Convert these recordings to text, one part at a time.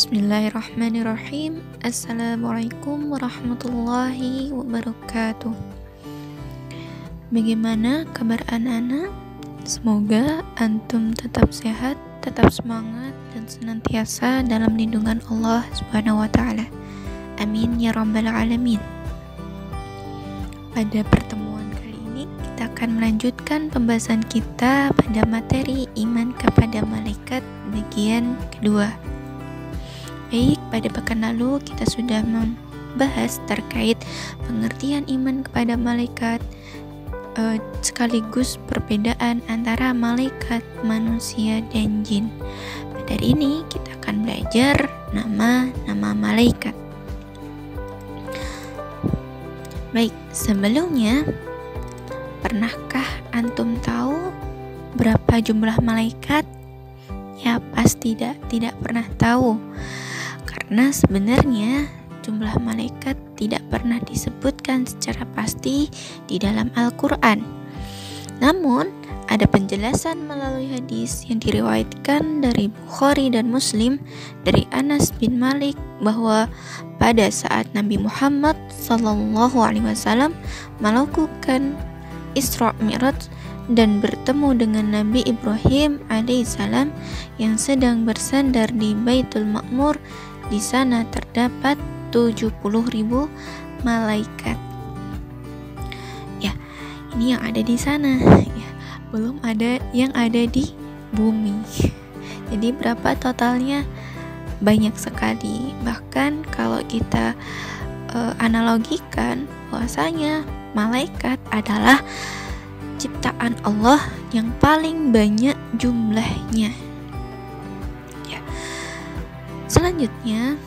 Bismillahirrahmanirrahim. Assalamualaikum warahmatullahi wabarakatuh. Bagaimana kabar anak-anak? Semoga antum tetap sehat, tetap semangat, dan senantiasa dalam lindungan Allah Subhanahu wa ta'ala. Amin ya rabbal alamin. Pada pertemuan kali ini kita akan melanjutkan pembahasan kita pada materi iman kepada malaikat bagian kedua. Baik, pada pekan lalu kita sudah membahas terkait pengertian iman kepada malaikat, sekaligus perbedaan antara malaikat, manusia, dan jin. Pada hari ini kita akan belajar nama-nama malaikat. Baik, sebelumnya, pernahkah antum tahu berapa jumlah malaikat? Ya, pasti tidak pernah tahu. Karena sebenarnya jumlah malaikat tidak pernah disebutkan secara pasti di dalam Al-Quran. Namun, ada penjelasan melalui hadis yang diriwayatkan dari Bukhari dan Muslim dari Anas bin Malik bahwa pada saat Nabi Muhammad SAW melakukan Isra Mi'raj dan bertemu dengan Nabi Ibrahim alaihissalam yang sedang bersandar di Baitul Ma'mur, di sana terdapat 70.000 malaikat. Ya, ini yang ada di sana. Ya, belum ada yang ada di bumi. Jadi berapa totalnya? Banyak sekali. Bahkan kalau kita analogikan bahwasanya malaikat adalah ciptaan Allah yang paling banyak jumlahnya. Selanjutnya,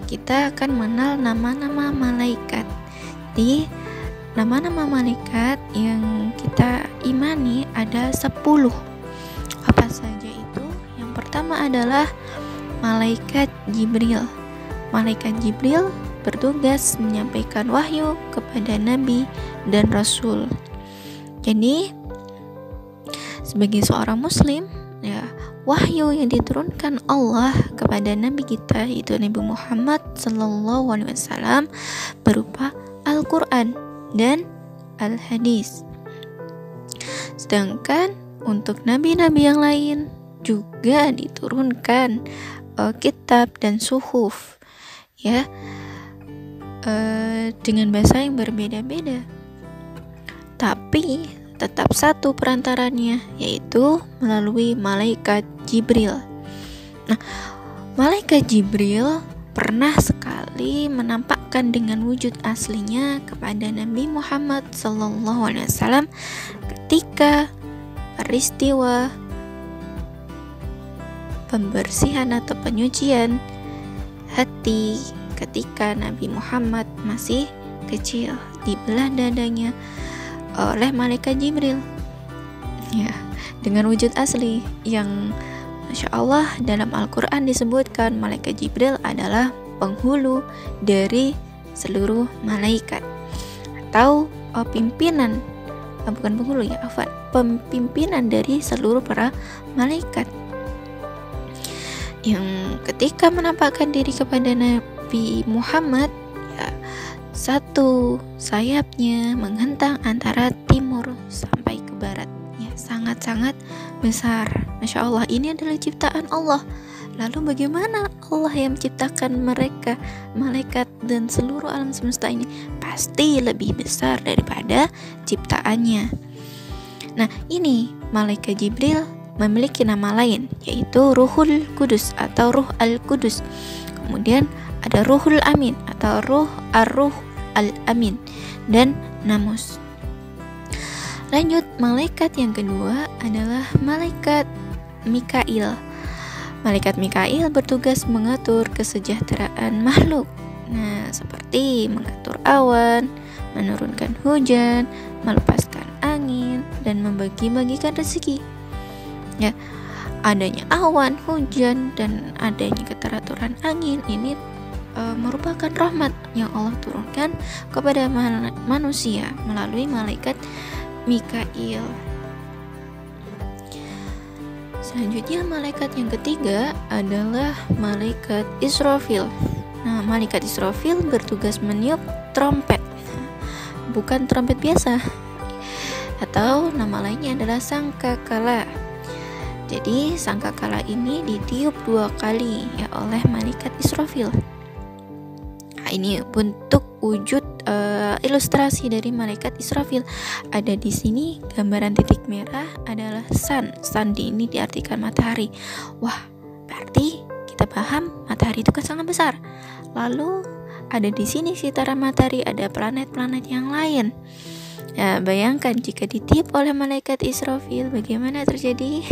kita akan mengenal nama-nama malaikat. Di nama-nama malaikat yang kita imani ada 10. Apa saja itu? Yang pertama adalah malaikat Jibril. Malaikat Jibril bertugas menyampaikan wahyu kepada Nabi dan Rasul. Jadi, sebagai seorang Muslim, ya, wahyu yang diturunkan Allah kepada Nabi kita, yaitu Nabi Muhammad SAW, berupa Al-Quran dan Al-Hadis. Sedangkan untuk nabi-nabi yang lain juga diturunkan kitab dan suhuf, ya, dengan bahasa yang berbeda-beda. Tapi tetap satu perantaranya, yaitu melalui malaikat Jibril. Nah, malaikat Jibril pernah sekali menampakkan dengan wujud aslinya kepada Nabi Muhammad SAW ketika peristiwa pembersihan atau penyucian hati ketika Nabi Muhammad masih kecil, dibelah dadanya oleh malaikat Jibril, ya, dengan wujud asli yang Masya Allah dalam Al-Quran disebutkan malaikat Jibril adalah penghulu dari seluruh malaikat, atau pimpinan, bukan penghulu ya, pimpinan dari seluruh para malaikat, yang ketika menampakkan diri kepada Nabi Muhammad, ya, satu sayapnya menghentang antara timur sampai ke barat, ya, sangat-sangat besar. Masya Allah, ini adalah ciptaan Allah. Lalu bagaimana Allah yang menciptakan mereka, malaikat dan seluruh alam semesta ini? Pasti lebih besar daripada ciptaannya. Nah, ini malaikat Jibril memiliki nama lain, yaitu Ruhul Kudus atau Ruh Al-Kudus. Kemudian ada Ruhul Amin atau Ruh Ar-Ruh Al-Amin dan Namus. Lanjut, malaikat yang kedua adalah malaikat Mikail. Malaikat Mikail bertugas mengatur kesejahteraan makhluk. Nah, seperti mengatur awan, menurunkan hujan, melepaskan angin, dan membagi-bagikan rezeki. Ya, adanya awan, hujan, dan adanya keteraturan angin ini merupakan rahmat yang Allah turunkan kepada manusia melalui malaikat Mikail. Selanjutnya malaikat yang ketiga adalah malaikat Israfil. Nah, malaikat Israfil bertugas meniup trompet. Bukan trompet biasa. Atau nama lainnya adalah sangkakala. Jadi sangkakala ini ditiup 2 kali ya oleh malaikat Israfil. Nah, ini bentuk wujud ilustrasi dari malaikat Israfil. Ada di sini gambaran titik merah adalah sun. Sun ini diartikan matahari. Wah, berarti kita paham matahari itu kan sangat besar. Lalu ada di sini sekitaran matahari ada planet-planet yang lain. Ya, bayangkan jika ditiup oleh malaikat Israfil, bagaimana terjadi?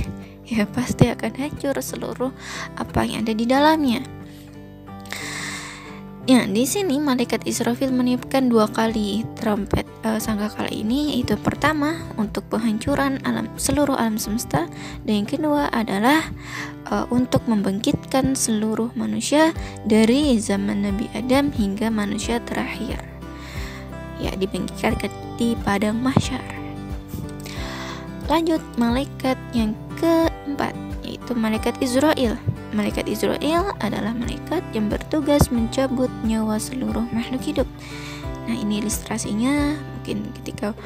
Ya, pasti akan hancur seluruh apa yang ada di dalamnya. Ya, di sini malaikat Israfil meniupkan 2 kali trompet sangkakala ini, yaitu pertama untuk penghancuran seluruh alam semesta, dan yang kedua adalah untuk membangkitkan seluruh manusia dari zaman Nabi Adam hingga manusia terakhir. Ya, dibangkitkan di padang mahsyar. Lanjut, malaikat yang keempat yaitu malaikat Israel. Malaikat Israel adalah malaikat yang bertugas mencabut nyawa seluruh makhluk hidup. Nah, ini ilustrasinya mungkin ketika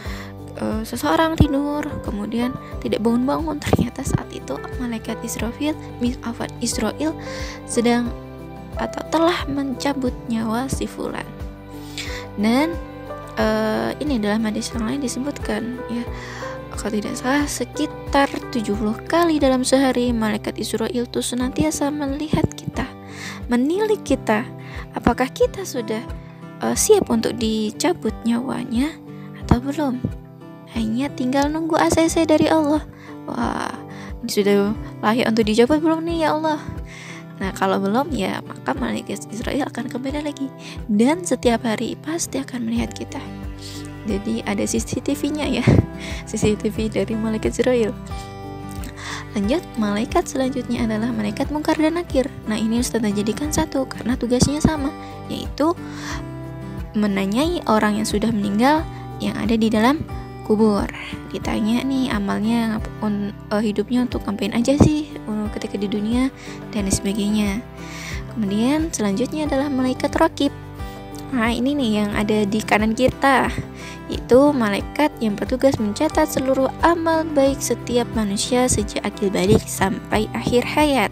seseorang tidur kemudian tidak bangun-bangun, ternyata saat itu malaikat Israel sedang atau telah mencabut nyawa si fulan. Dan ini dalam hadis yang lain disebutkan, ya, kalau tidak salah sekitar 70 kali dalam sehari malaikat Israel itu senantiasa melihat kita, menilik kita, apakah kita sudah siap untuk dicabut nyawanya atau belum. Hanya tinggal nunggu ACC dari Allah. Wah, ini sudah layak untuk dicabut belum nih ya Allah? Nah, kalau belum, ya maka malaikat Israel akan kembali lagi, dan setiap hari pasti akan melihat kita. Jadi ada CCTV-nya ya, CCTV dari malaikat Israel. Lanjut, malaikat selanjutnya adalah malaikat Munkar dan Nakir. Nah, ini Ustazah jadikan satu karena tugasnya sama, yaitu menanyai orang yang sudah meninggal yang ada di dalam kubur. Ditanya nih amalnya hidupnya untuk ngapain aja sih ketika di dunia dan sebagainya. Kemudian selanjutnya adalah malaikat Raqib. Nah, ini nih yang ada di kanan kita, itu malaikat yang bertugas mencatat seluruh amal baik setiap manusia sejak akil balik sampai akhir hayat.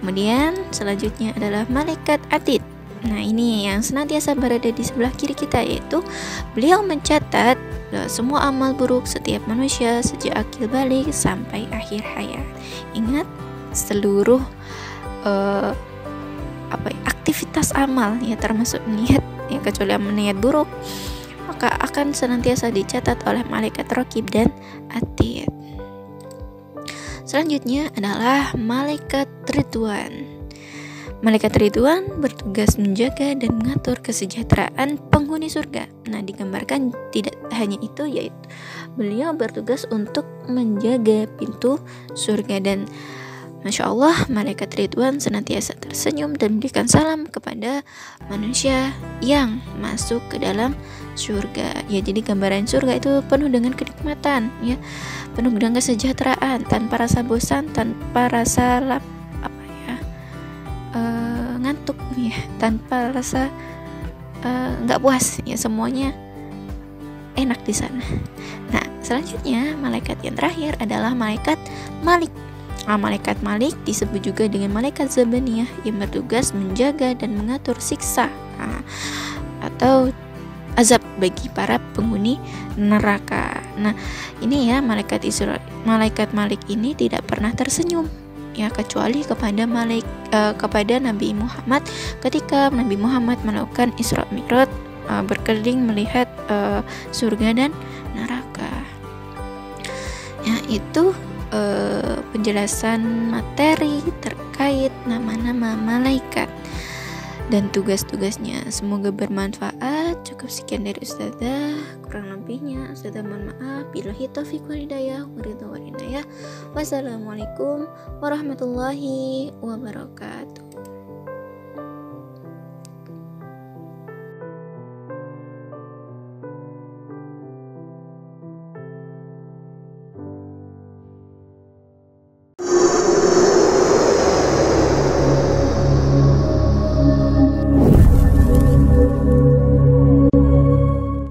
Kemudian selanjutnya adalah malaikat Atid. Nah, ini yang senantiasa berada di sebelah kiri kita, yaitu beliau mencatat semua amal buruk setiap manusia sejak akil balik sampai akhir hayat. Ingat, seluruh aktivitas amal ya, termasuk niat ya, kecuali niat buruk, maka akan senantiasa dicatat oleh malaikat Raqib dan Atid. Selanjutnya adalah malaikat Ridwan. Malaikat Ridwan bertugas menjaga dan mengatur kesejahteraan penghuni surga. Nah, digambarkan tidak hanya itu, yaitu beliau bertugas untuk menjaga pintu surga. Dan Masya Allah, malaikat Ridwan senantiasa tersenyum dan memberikan salam kepada manusia yang masuk ke dalam surga. Ya, jadi gambaran surga itu penuh dengan kenikmatan, ya, penuh dengan kesejahteraan, tanpa rasa bosan, tanpa rasa ngantuk ya, tanpa rasa nggak puas ya, semuanya enak di sana. Nah, selanjutnya malaikat yang terakhir adalah malaikat Malik. Nah, malaikat Malik disebut juga dengan malaikat Zabaniyah yang bertugas menjaga dan mengatur siksa atau azab bagi para penghuni neraka. Nah, ini ya malaikat Malik ini tidak pernah tersenyum ya, kecuali kepada Nabi Muhammad ketika Nabi Muhammad melakukan Isra Mi'raj, berkeliling melihat surga dan neraka. Ya, itu penjelasan materi terkait nama-nama malaikat dan tugas-tugasnya. Semoga bermanfaat. Cukup sekian dari Ustazah, kurang lebihnya Ustazah mohon maaf. Billahi taufiq wal hidayah, wassalamualaikum warahmatullahi wabarakatuh.